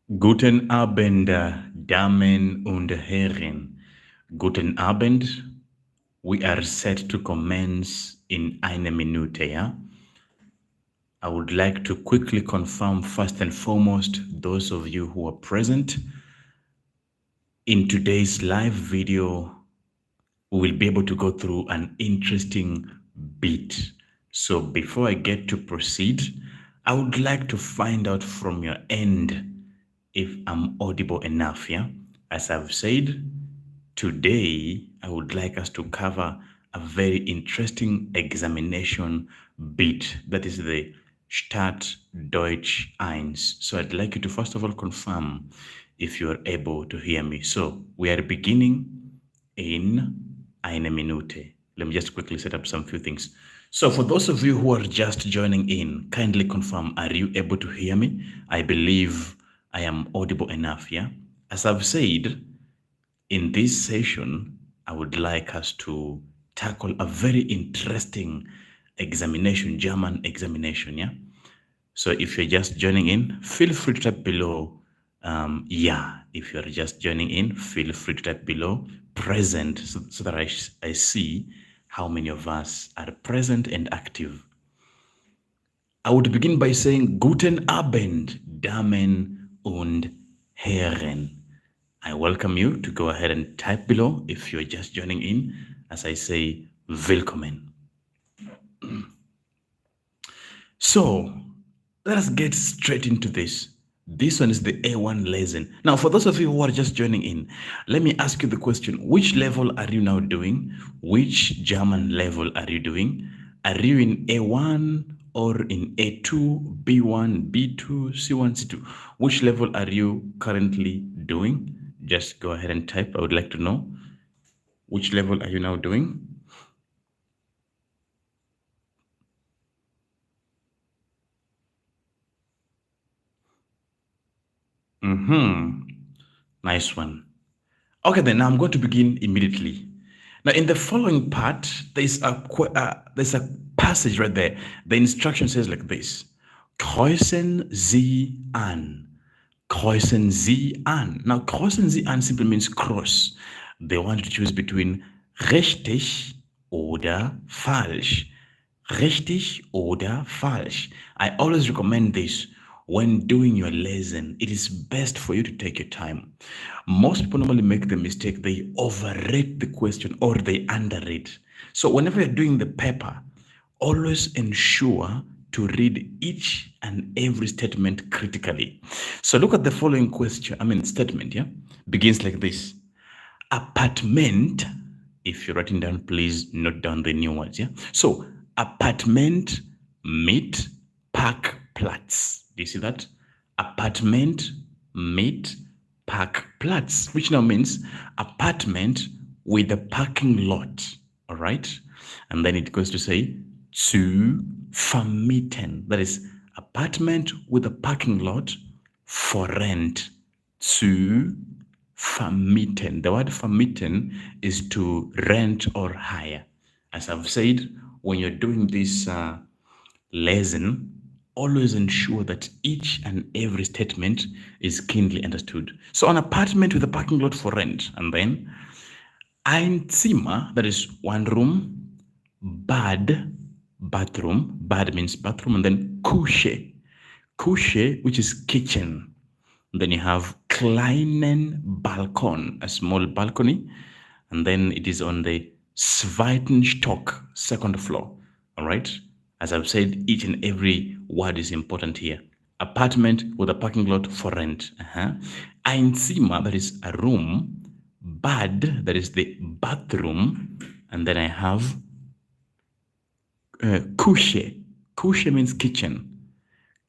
Guten Abend, Damen und Herren. Guten Abend. We are set to commence in eine Minute, yeah? I would like to quickly confirm first and foremost those of you who are present in today's live video. We will be able to go through an interesting bit. So before I get to proceed, I would like to find out from your end if I'm audible enough, yeah? As I've said, today I would like us to cover a very interesting examination bit. That is the Start Deutsch 1. So I'd like you to first of all confirm if you are able to hear me. So we are beginning in eine Minute. Let me just quickly set up some few things. So for those of you who are just joining in, kindly confirm, are you able to hear me? I believe I am audible enough, yeah? As I've said, in this session, I would like us to tackle a very interesting examination, German examination, yeah? So if you're just joining in, feel free to type below, yeah. If you're just joining in, feel free to type below present so that I see how many of us are present and active. I would begin by saying Guten Abend, Damen und Herren. I welcome you to go ahead and type below if you're just joining in as I say Willkommen. So let us get straight into this. This one is the A1 lesson. Now, for those of you who are just joining in, let me ask you the question. Which level are you now doing? Which German level are you doing? Are you in A1 or in A2, B1, B2, C1, C2? Which level are you currently doing? Just go ahead and type. I would like to know. Which level are you now doing? Nice one. Okay, then now I'm going to begin immediately. Now, in the following part, there's a passage right there. The instruction says like this: Kreuzen Sie an. Kreuzen Sie an. Now, kreuzen Sie an simply means cross. They want you to choose between richtig oder falsch. Richtig oder falsch. I always recommend this when doing your lesson. It is best for you to take your time. Most people normally make the mistake, they overrate the question or they underrate. So whenever you're doing the paper, always ensure to read each and every statement critically. So look at the following statement, yeah? Begins like this. Apartment, if you're writing down, please note down the new words, yeah? So apartment mit Parkplatz. Do you see that? Apartment mit Parkplatz, which now means apartment with a parking lot. All right. And then it goes to say zu vermieten. That is apartment with a parking lot for rent. Zu vermieten. The word vermieten is to rent or hire. As I've said, when you're doing this lesson, always ensure that each and every statement is keenly understood. So an apartment with a parking lot for rent, and then ein Zimmer, that is one room, bathroom, bad means bathroom, and then Küche, which is kitchen. And then you have kleinen Balkon, a small balcony, and then it is on the zweiten Stock, second floor. All right. As I've said, each and every word is important here. Apartment with a parking lot for rent. Ein Zimmer, that is a room. Bad, that is the bathroom. And then I have Küche. Küche means kitchen.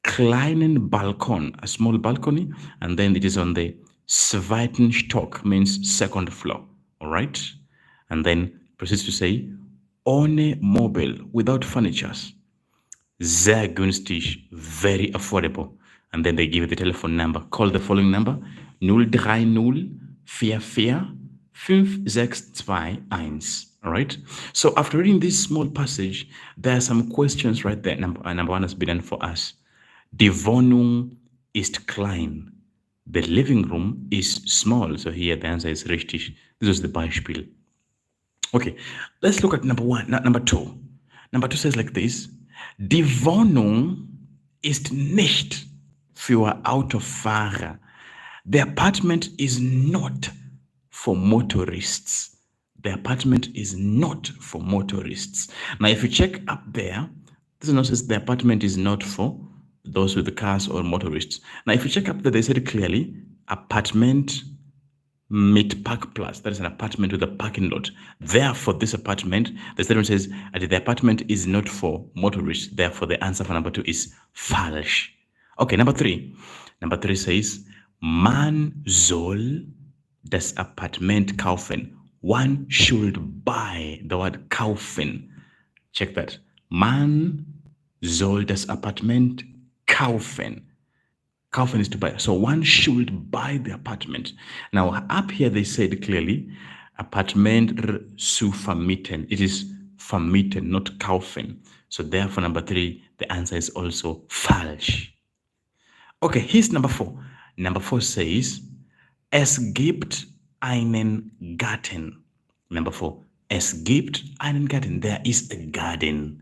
Kleinen Balkon, a small balcony. And then it is on the zweiten Stock, means second floor. All right. And then proceeds to say, ohne Möbel, without furnitures. Sehr günstig, very affordable. And then they give you the telephone number. Call the following number: 030 44 5621. All right. So after reading this small passage, there are some questions right there. Number one has been done for us. Die Wohnung ist klein. The living room is small. So here the answer is richtig. This is the Beispiel. Okay, let's look at number one. Number two. Number two says like this. Die Wohnung ist nicht für Autofahrer. The apartment is not for motorists. The apartment is not for motorists. Now, if you check up there, this notice the apartment is not for those with the cars or motorists. Now, if you check up there, they said clearly, apartment mit Parkplatz. That is an apartment with a parking lot. Therefore, this apartment, the statement says the apartment is not for motorists. Therefore, the answer for number two is falsch. Okay, number three. Number three says, man soll das Apartment kaufen. One should buy. The word kaufen. Check that. Man soll das Apartment kaufen. Kaufen is to buy. So one should buy the apartment. Now, up here they said clearly, Apartment zu vermieten. It is vermieten, not kaufen. So therefore, number three, the answer is also falsch. Okay, here's number four. Number four says, es gibt einen Garten. Number four, es gibt einen Garten. There is a garden.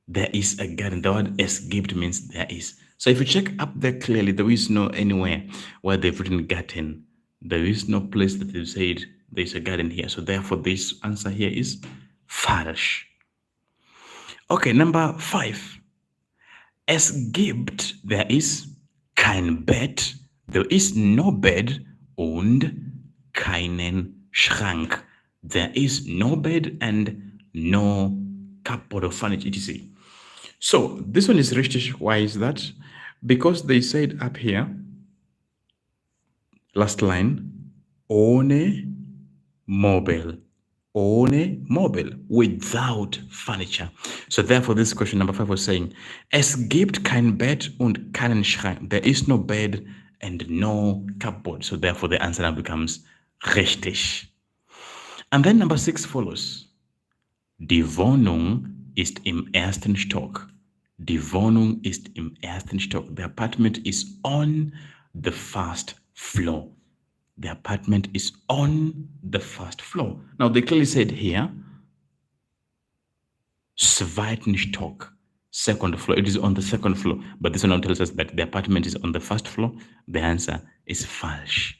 There is a garden. The word es gibt means there is. So if you check up there clearly, there is no anywhere where they've written garden. There is no place that they've said there's a garden here. So therefore, this answer here is falsch. Okay, number five. Es gibt, there is kein Bett. There is no bed und keinen Schrank. There is no bed and no cupboard or furniture, etc. So this one is richtig. Why is that? Because they said up here, last line, ohne Mobile. Ohne Mobile, without furniture. So therefore, this question number 5 was saying, es gibt kein Bett und keinen Schrank. There is no bed and no cupboard. So therefore, the answer now becomes richtig. And then number 6 follows. Die Wohnung ist im ersten Stock. Die Wohnung ist im ersten Stock. The apartment is on the first floor. The apartment is on the first floor. Now, they clearly said here, zweiten Stock, second floor. It is on the second floor. But this one now tells us that the apartment is on the first floor. The answer is falsch.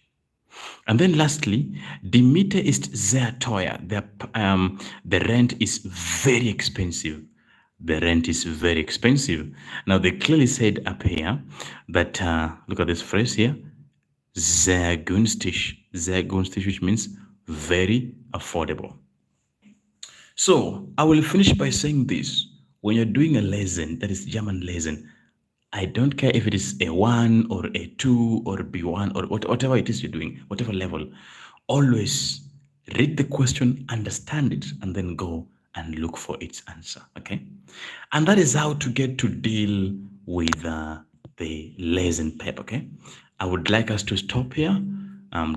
And then lastly, die Miete ist sehr teuer. The rent is very expensive. The rent is very expensive. Now, they clearly said up here that, look at this phrase here, sehr günstig, which means very affordable. So, I will finish by saying this. When you're doing a lesson, that is German lesson, I don't care if it is A1 or A2 or B1 or whatever it is you're doing, whatever level, always read the question, understand it, and then go and look for its answer, okay? And that is how to get to deal with the lesson paper, okay? I would like us to stop here.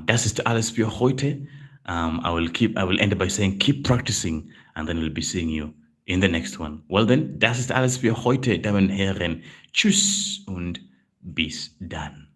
Das ist alles für heute. I will end by saying keep practicing, and then we'll be seeing you in the next one. Well then, das ist alles für heute, Damen und Herren. Tschüss und bis dann.